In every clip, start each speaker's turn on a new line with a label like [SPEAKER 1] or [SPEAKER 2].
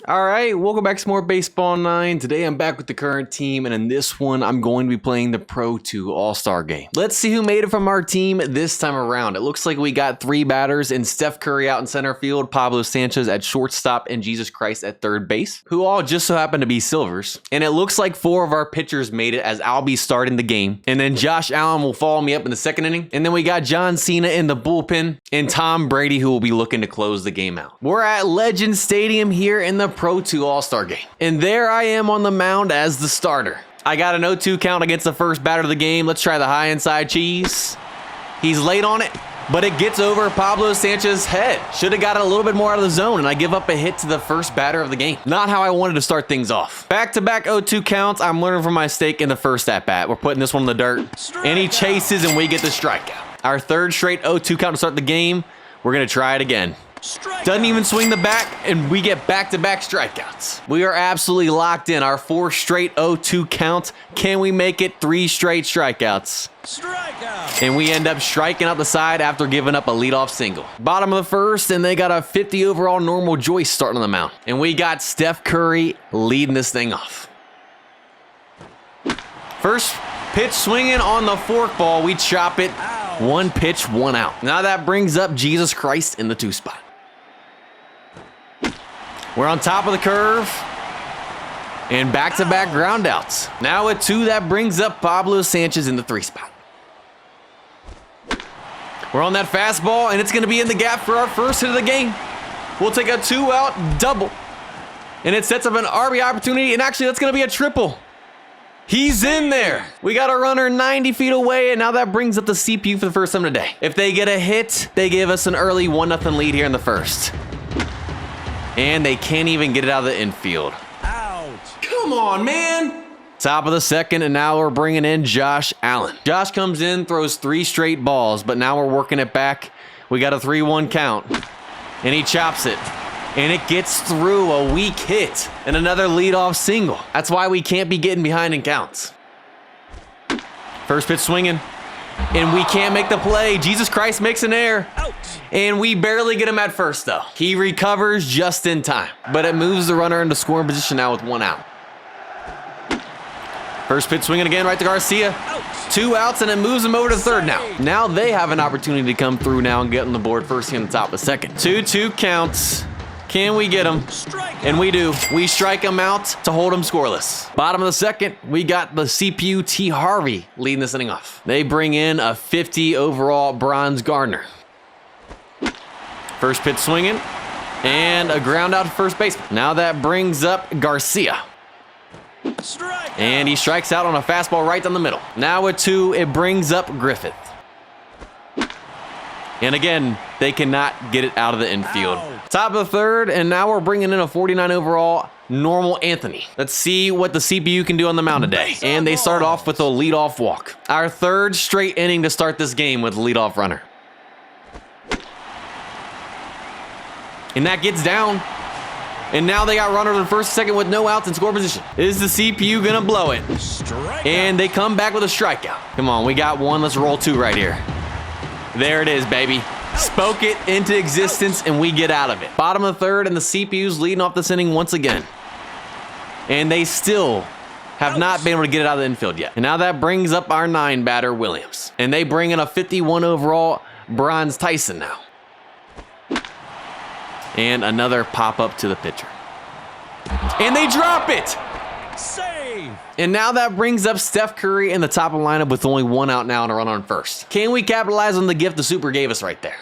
[SPEAKER 1] All right, welcome back to some more Baseball 9. Today I'm back with the current team, and in this one, I'm going to be playing the Pro 2 All-Star Game. Let's see who made it from our team this time around. It looks like we got 3 batters in Steph Curry out in center field, Pablo Sanchez at shortstop, and Jesus Christ at third base, who all just so happen to be Silvers. And it looks like 4 of our pitchers made it, as I'll be starting the game. And then Josh Allen will follow me up in the second inning. And then we got John Cena in the bullpen, and Tom Brady, who will be looking to close the game out. We're at Legend Stadium here in the Pro 2 All-Star Game. And there I am on the mound as the starter. I got an 0-2 count against the first batter of the game. Let's try the high inside cheese. He's late on it, but it gets over Pablo Sanchez's head. Should have got it a little bit more out of the zone, and I give up a hit to the first batter of the game. Not how I wanted to start things off. Back-to-back 0-2 counts. I'm learning from my mistake in the first at-bat. We're putting this one in the dirt. And he chases, and we get the strikeout. Our third straight 0-2 count to start the game. We're going to try it again. Doesn't even swing the bat, and we get back-to-back strikeouts. We are absolutely locked in. Our 4th straight 0-2 count. Can we make it 3 straight strikeouts? Strikeout. And we end up striking out the side after giving up a leadoff single. Bottom of the first, and they got a 50 overall normal Joyce starting on the mound. And we got Steph Curry leading this thing off. First pitch swinging on the forkball. We chop it. 1 pitch, 1 out. Now that brings up Jesus Christ in the 2 spot. We're on top of the curve. And back-to-back ground outs. Now with 2, that brings up Pablo Sanchez in the 3 spot. We're on that fastball, and it's going to be in the gap for our first hit of the game. We'll take a 2-out double. And it sets up an RBI opportunity, and actually that's going to be a triple. He's in there. We got a runner 90 feet away, and now that brings up the CPU for the first time today. If they get a hit, they give us an early 1-0 lead here in the first. And they can't even get it out of the infield. Out. Come on, man. Top of the second, and now we're bringing in Josh Allen. Josh comes in, throws 3 straight balls, but now we're working it back. We got a 3-1 count, and he chops it. And it gets through, a weak hit and another leadoff single. That's why we can't be getting behind in counts. First pitch swinging, and we can't make the play. Jesus Christ makes an error. Out. And we barely get him at first, though. He recovers just in time, but it moves the runner into scoring position now with 1 out. First pitch swinging again right to Garcia. Out. 2 outs, and it moves him over to third now. Now they have an opportunity to come through now and get on the board first here on the top of the second. 2-2 counts. Can we get him? And we do. We strike him out to hold him scoreless. Bottom of the second, we got the CPU T. Harvey leading this inning off. They bring in a 50 overall Bronze Gardner. First pitch swinging, and a ground out to first base. Now that brings up Garcia. And he strikes out on a fastball right down the middle. Now with 2, it brings up Griffith. And again, they cannot get it out of the infield. Top of the third, and now we're bringing in a 49 overall Normal Anthony. Let's see what the CPU can do on the mound today. And they start off with a leadoff walk. Our 3rd straight inning to start this game with a leadoff runner. And that gets down. And now they got runners in first and second with no outs in score position. Is the CPU gonna blow it? And they come back with a strikeout. Come on, we got 1. Let's roll 2 right here. There it is, baby. Spoke it into existence, and we get out of it. Bottom of the third, and the CPU's leading off this inning once again. And they still have not been able to get it out of the infield yet. And now that brings up our 9 batter, Williams. And they bring in a 51 overall Bronze Tyson now. And another pop-up to the pitcher. And they drop it! Save! And now that brings up Steph Curry in the top of the lineup with only 1 out now and a run on first. Can we capitalize on the gift the Super gave us right there?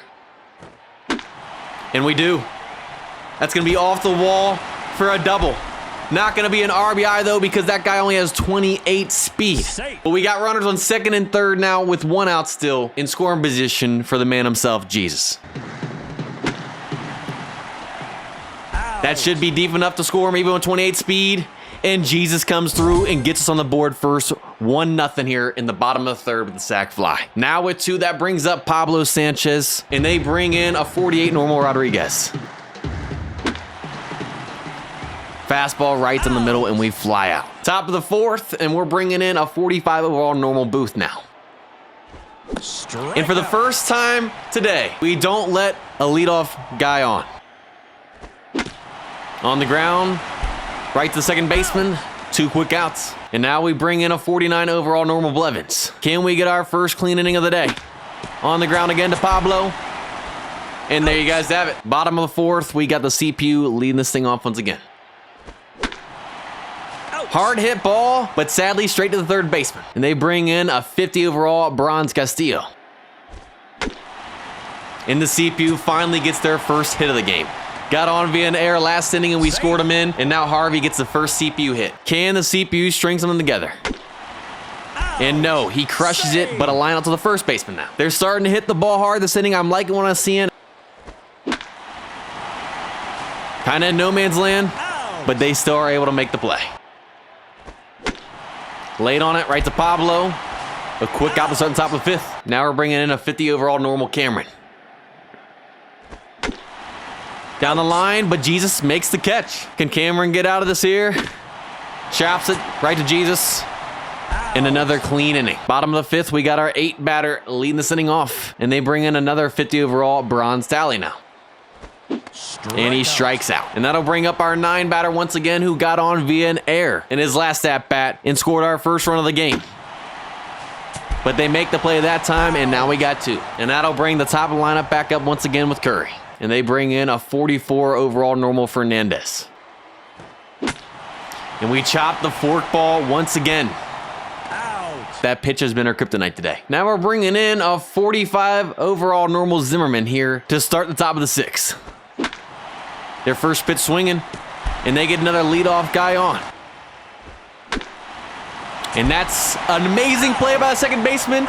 [SPEAKER 1] And we do. That's going to be off the wall for a double. Not going to be an RBI, though, because that guy only has 28 speed. But we got runners on second and third now with 1 out still in scoring position for the man himself, Jesus. That should be deep enough to score him even with 28 speed. And Jesus comes through and gets us on the board first. 1-0 here in the bottom of the third with the sac fly. Now with 2, that brings up Pablo Sanchez. And they bring in a 48 Normal Rodriguez. Fastball right in the middle, and we fly out. Top of the 4th, and we're bringing in a 45 overall Normal Booth now. And for the first time today, we don't let a leadoff guy on. On the ground, right to the second baseman. 2 quick outs. And now we bring in a 49 overall normal Blevins. Can we get our first clean inning of the day? On the ground again to Pablo. And there you guys have it. Bottom of the 4th, we got the CPU leading this thing off once again. Hard hit ball, but sadly straight to the third baseman. And they bring in a 50 overall Bronze Castillo. And the CPU finally gets their first hit of the game. Got on via an error last inning and we scored him in. And now Harvey gets the first CPU hit. Can the CPU string something together? And no, he crushes it, but a line out to the first baseman now. They're starting to hit the ball hard this inning. I'm liking what I'm seeing. Kind of in no man's land, but they still are able to make the play. Late on it, right to Pablo. A quick out to start on top of the 5th. Now we're bringing in a 50 overall normal Cameron. Down the line, but Jesus makes the catch. Can Cameron get out of this here? Chops it right to Jesus. And another clean inning. Bottom of the 5th, we got our 8 batter leading this inning off. And they bring in another 50 overall Bronze Tally now. And he strikes out. And that'll bring up our 9 batter once again, who got on via an error in his last at bat and scored our first run of the game. But they make the play that time, and now we got 2. And that'll bring the top of the lineup back up once again with Curry. And they bring in a 44 overall normal Fernandez. And we chop the fork ball once again. That pitch has been our kryptonite today. Now we're bringing in a 45 overall normal Zimmerman here to start the top of the 6th. Their first pitch swinging, and they get another leadoff guy on. And that's an amazing play by the second baseman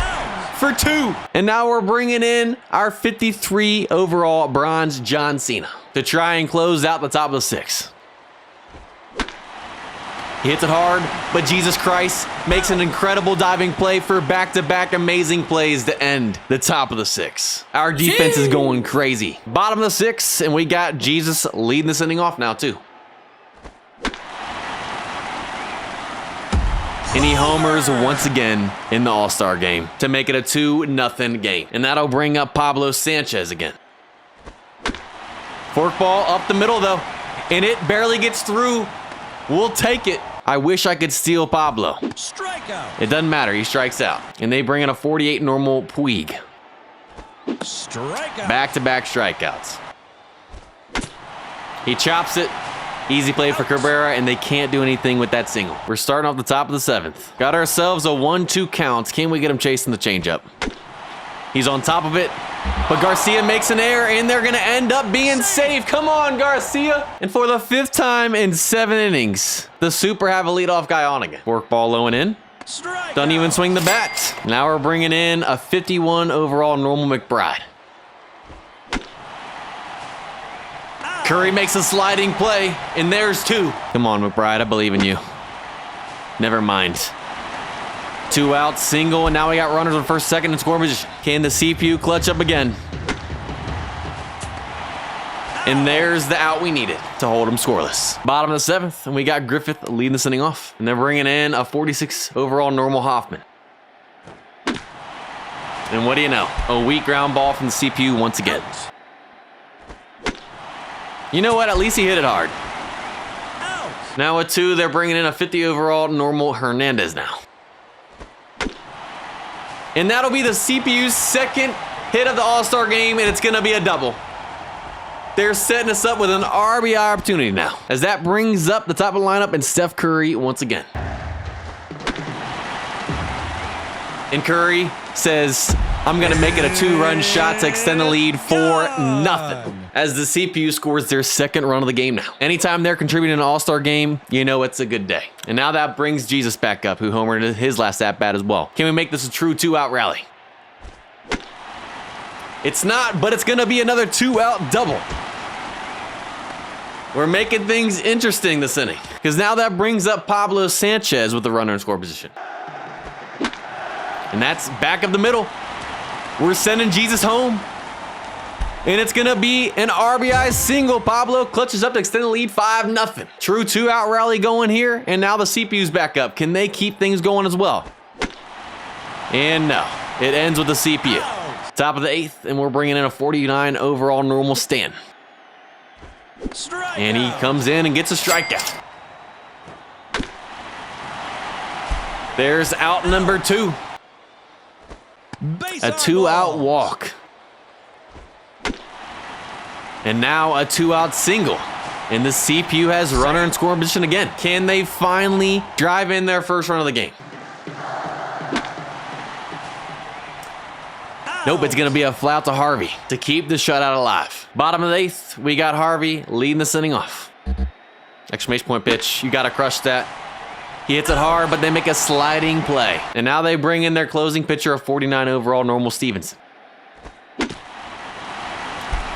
[SPEAKER 1] for 2. And now we're bringing in our 53 overall Bronze John Cena to try and close out the top of the 6th. He hits it hard, but Jesus Christ makes an incredible diving play for back-to-back amazing plays to end the top of the 6th. Our defense is going crazy. Bottom of the 6th, and we got Jesus leading this inning off now, too. And he homers once again in the All-Star game to make it a 2-0 game. And that'll bring up Pablo Sanchez again. Fork ball up the middle, though, and it barely gets through. We'll take it. I wish I could steal Pablo. Strikeout. It doesn't matter. He strikes out. And they bring in a 48 normal Puig. Strikeout. Back-to-back strikeouts. He chops it. Easy play for Cabrera, and they can't do anything with that single. We're starting off the top of the 7th. Got ourselves a 1-2 count. Can we get him chasing the changeup? He's on top of it. But Garcia makes an error, and they're going to end up being safe. Come on, Garcia. And for the 5th time in 7 innings, the Super have a leadoff guy on again. Fork ball low and in. Doesn't even swing the bat. Now we're bringing in a 51 overall normal McBride. Curry makes a sliding play, and there's 2. Come on, McBride. I believe in you. Never mind. 2 outs, single, and now we got runners on first, second, and score position. Can the CPU clutch up again? And there's the out we needed to hold them scoreless. Bottom of the 7th, and we got Griffith leading this inning off. And they're bringing in a 46 overall normal Hoffman. And what do you know? A weak ground ball from the CPU once again. You know what? At least he hit it hard. Now with 2, they're bringing in a 50 overall normal Hernandez now. And that'll be the CPU's 2nd hit of the All-Star game, and it's going to be a double. They're setting us up with an RBI opportunity now, as that brings up the top of the lineup and Steph Curry once again. And Curry says, I'm going to make it a 2-run shot to extend the lead 4-0. As the CPU scores their 2nd run of the game now. Anytime they're contributing to an All-Star game, you know it's a good day. And now that brings Jesus back up, who homered his last at-bat as well. Can we make this a true 2-out rally? It's not, but it's going to be another 2-out double. We're making things interesting this inning, because now that brings up Pablo Sanchez with the runner in score position. And that's back of the middle. We're sending Jesus home. And it's going to be an RBI single. Pablo clutches up to extend the lead 5-0. True 2-out rally going here. And now the CPU's back up. Can they keep things going as well? And no. It ends with the CPU. Top of the 8th, and we're bringing in a 49 overall normal Stan. And he comes in and gets a strikeout. There's out number 2. A 2-out walk. And now a 2-out single. And the CPU has runner in scoring position again. Can they finally drive in their first run of the game? Nope, it's going to be a fly out to Harvey to keep the shutout alive. Bottom of the 8th, we got Harvey leading this inning off. Exclamation point pitch. You got to crush that. He hits it hard, but they make a sliding play. And now they bring in their closing pitcher, a 49 overall Normal Stevenson.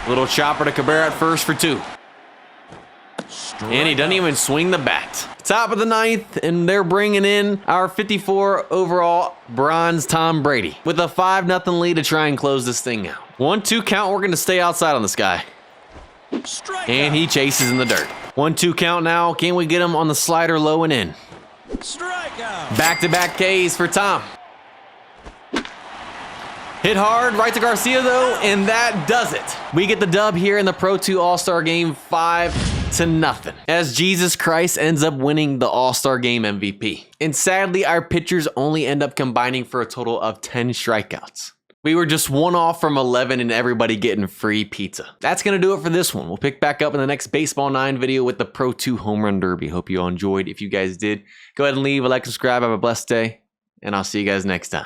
[SPEAKER 1] Little chopper to Cabrera at first for 2. And he doesn't even swing the bat. Top of the 9th, and they're bringing in our 54 overall bronze Tom Brady with a 5-0 lead to try and close this thing out. 1-2 count. We're going to stay outside on this guy. And he chases in the dirt. 1-2 count now. Can we get him on the slider low and in? Back-to-back Ks for Tom. Hit hard, right to Garcia though, and that does it. We get the dub here in the Pro 2 All-Star Game 5-0, as Jesus Christ ends up winning the All-Star Game MVP. And sadly, our pitchers only end up combining for a total of 10 strikeouts. We were just 1 off from 11 and everybody getting free pizza. That's going to do it for this one. We'll pick back up in the next Baseball 9 video with the Pro 2 Home Run Derby. Hope you all enjoyed. If you guys did, go ahead and leave a like, subscribe. Have a blessed day, and I'll see you guys next time.